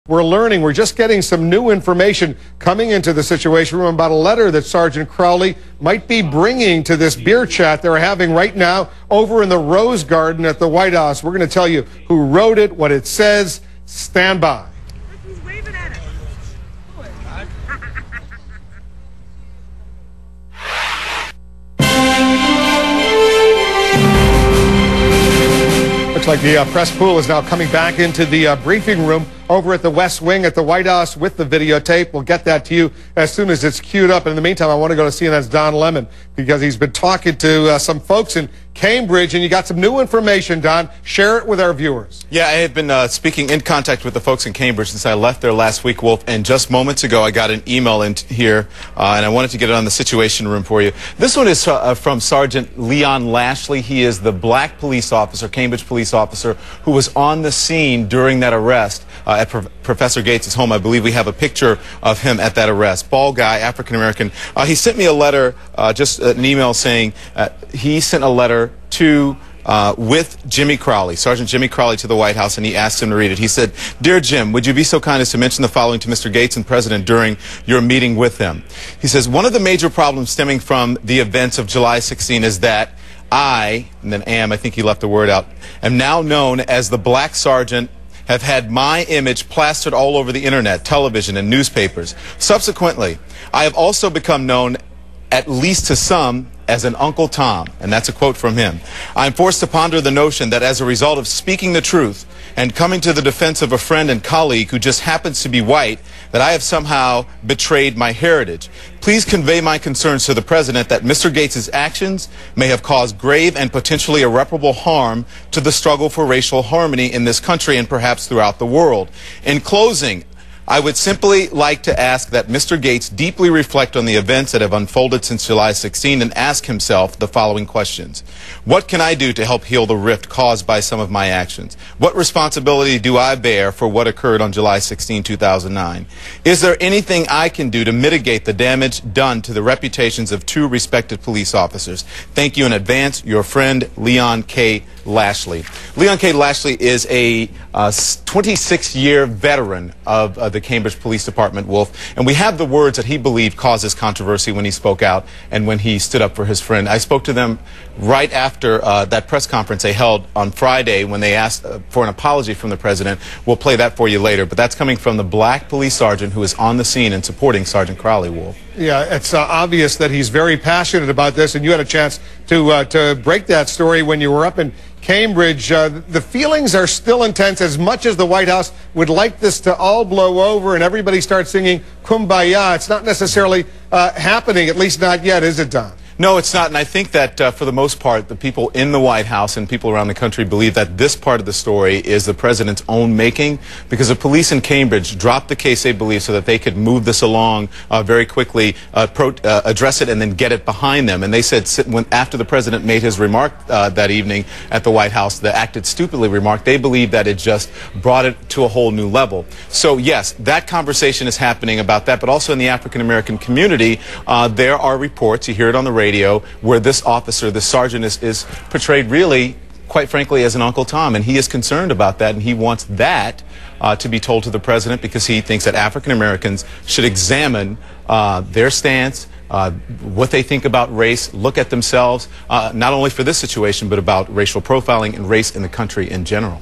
We're learning, we're just getting some new information coming into the Situation Room about a letter that Sergeant Crowley might be bringing to this beer chat they're having right now over in the Rose Garden at the White House. We're going to tell you who wrote it, what it says. Stand by. He's waving at us. Looks like the press pool is now coming back into the briefing room over at the West Wing at the White House with the videotape. We'll get that to you as soon as it's queued up. And in the meantime, I want to go to CNN's Don Lemon because he's been talking to some folks in Cambridge, and you got some new information, Don. Share it with our viewers. Yeah, I have been speaking in contact with the folks in Cambridge since I left there last week, Wolf, and just moments ago I got an email in here, and I wanted to get it on the Situation Room for you. This one is from Sergeant Leon Lashley. He is the black police officer, Cambridge police officer, who was on the scene during that arrest at Professor Gates' home. I believe we have a picture of him at that arrest. Bald guy, African-American. He sent me a letter, just an email saying he sent a letter to with Jimmy Crowley, Sergeant Jimmy Crowley, to the White House, and he asked him to read it. He said, "Dear Jim, would you be so kind as to mention the following to Mr. Gates and President during your meeting with them?" He says, "One of the major problems stemming from the events of July 16 is that I," and then I think he left the word out, "am now known as the Black Sergeant, have had my image plastered all over the internet, television, and newspapers. Subsequently, I have also become known, at least to some, as an Uncle Tom," and that's a quote from him. "I am forced to ponder the notion that as a result of speaking the truth and coming to the defense of a friend and colleague who just happens to be white, that I have somehow betrayed my heritage. Please convey my concerns to the President that Mr. Gates' actions may have caused grave and potentially irreparable harm to the struggle for racial harmony in this country and perhaps throughout the world. In closing, I would simply like to ask that Mr. Gates deeply reflect on the events that have unfolded since July 16 and ask himself the following questions. What can I do to help heal the rift caused by some of my actions? What responsibility do I bear for what occurred on July 16, 2009? Is there anything I can do to mitigate the damage done to the reputations of two respected police officers? Thank you in advance, your friend, Leon K. Lashley." Leon K. Lashley is a 26-year veteran of the Cambridge Police Department, Wolf, and we have the words that he believed caused this controversy when he spoke out and when he stood up for his friend. I spoke to them right after that press conference they held on Friday when they asked for an apology from the President. We'll play that for you later, but that's coming from the black police sergeant who is on the scene and supporting Sergeant Crowley, Wolf. Yeah, it's obvious that he's very passionate about this, and you had a chance to break that story when you were up in Cambridge. The feelings are still intense, as much as the White House would like this to all blow over and everybody starts singing Kumbaya. It's not necessarily happening, at least not yet, is it, Don? No, it's not, and I think that for the most part, the people in the White House and people around the country believe that this part of the story is the President's own making, because the police in Cambridge dropped the case, they believe, so that they could move this along very quickly, address it, and then get it behind them. And they said after the President made his remark that evening at the White House, the acted stupidly remark, they believe that it just brought it to a whole new level. So, yes, that conversation is happening about that, but also in the African-American community, there are reports, you hear it on the radio, where this officer, this sergeant, is portrayed really, quite frankly, as an Uncle Tom, and he is concerned about that, and he wants that to be told to the President because he thinks that African Americans should examine their stance, what they think about race, look at themselves, not only for this situation, but about racial profiling and race in the country in general.